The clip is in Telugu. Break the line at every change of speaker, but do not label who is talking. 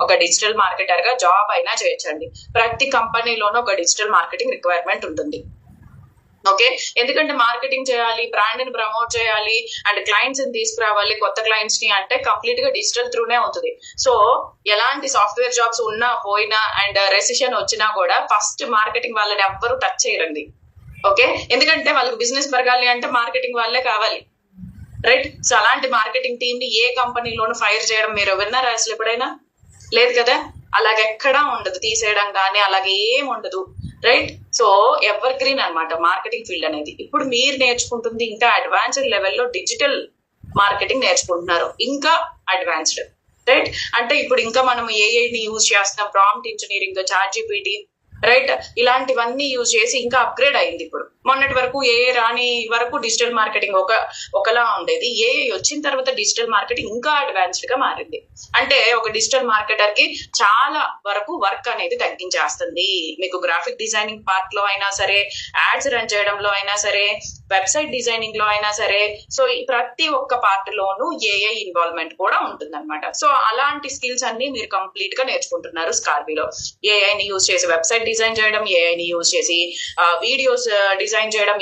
ఒక డిజిటల్ మార్కెటర్ గా జాబ్ అయినా చేయొచ్చండి. ప్రతి కంపెనీలోనూ ఒక డిజిటల్ మార్కెటింగ్ రిక్వైర్మెంట్ ఉంటుంది. ఓకే, ఎందుకంటే మార్కెటింగ్ చేయాలి, బ్రాండ్ ని ప్రమోట్ చేయాలి, అండ్ క్లయింట్స్ ని తీసుకురావాలి, కొత్త క్లయింట్స్ ని, అంటే కంప్లీట్ గా డిజిటల్ త్రూనే అవుతుంది. సో ఎలాంటి సాఫ్ట్వేర్ జాబ్స్ ఉన్నా పోయినా అండ్ రెసిషన్ వచ్చినా కూడా ఫస్ట్ మార్కెటింగ్ వాళ్ళని ఎవ్వరూ టచ్ చేయరండి. ఓకే, ఎందుకంటే వాళ్ళకి బిజినెస్ పెరగాలి అంటే మార్కెటింగ్ వాళ్ళే కావాలి, రైట్? సో అలాంటి మార్కెటింగ్ టీమ్ ని ఏ కంపెనీలోనూ ఫైర్ చేయడం మీరు విన్నారా అసలు ఎప్పుడైనా? లేదు కదా. అలాగెక్కడా ఉండదు, తీసేయడం కానీ అలాగే ఏం ఉండదు, రైట్? సో ఎవర్ గ్రీన్ అనమాట మార్కెటింగ్ ఫీల్డ్ అనేది. ఇప్పుడు మీరు నేర్చుకుంటుంది ఇంకా అడ్వాన్స్డ్ లెవెల్లో డిజిటల్ మార్కెటింగ్ నేర్చుకుంటున్నారు, ఇంకా అడ్వాన్స్డ్, రైట్? అంటే ఇప్పుడు ఇంకా మనం ఏఐని యూజ్ చేస్తున్నాం, ప్రాంప్ట్ ఇంజనీరింగ్, చాట్‌జిపిటి, రైట్? ఇలాంటివన్నీ యూజ్ చేసి ఇంకా అప్గ్రేడ్ అయింది. ఇప్పుడు మొన్నటి వరకు ఏఐ రాని వరకు డిజిటల్ మార్కెటింగ్ ఒకలా ఉండేది. ఏఐ వచ్చిన తర్వాత డిజిటల్ మార్కెటింగ్ ఇంకా అడ్వాన్స్డ్ గా మారింది. అంటే ఒక డిజిటల్ మార్కెటర్ కి చాలా వరకు వర్క్ అనేది తగ్గించేస్తుంది. మీకు గ్రాఫిక్ డిజైనింగ్ పార్ట్ లో అయినా సరే, యాడ్స్ రన్ చేయడంలో అయినా సరే, వెబ్సైట్ డిజైనింగ్ లో అయినా సరే, సో ప్రతి ఒక్క పార్ట్ లోనూ ఏఐ ఇన్వాల్వ్మెంట్ కూడా ఉంటుంది అనమాట. సో అలాంటి స్కిల్స్ అన్ని మీరు కంప్లీట్ గా నేర్చుకుంటున్నారు స్కార్బీలో. ఏఐని యూజ్ చేసి వెబ్సైట్ డిజైన్ చేయడం, ఏఐని యూజ్ చేసి వీడియోస్ డిజైన్ చేయడం,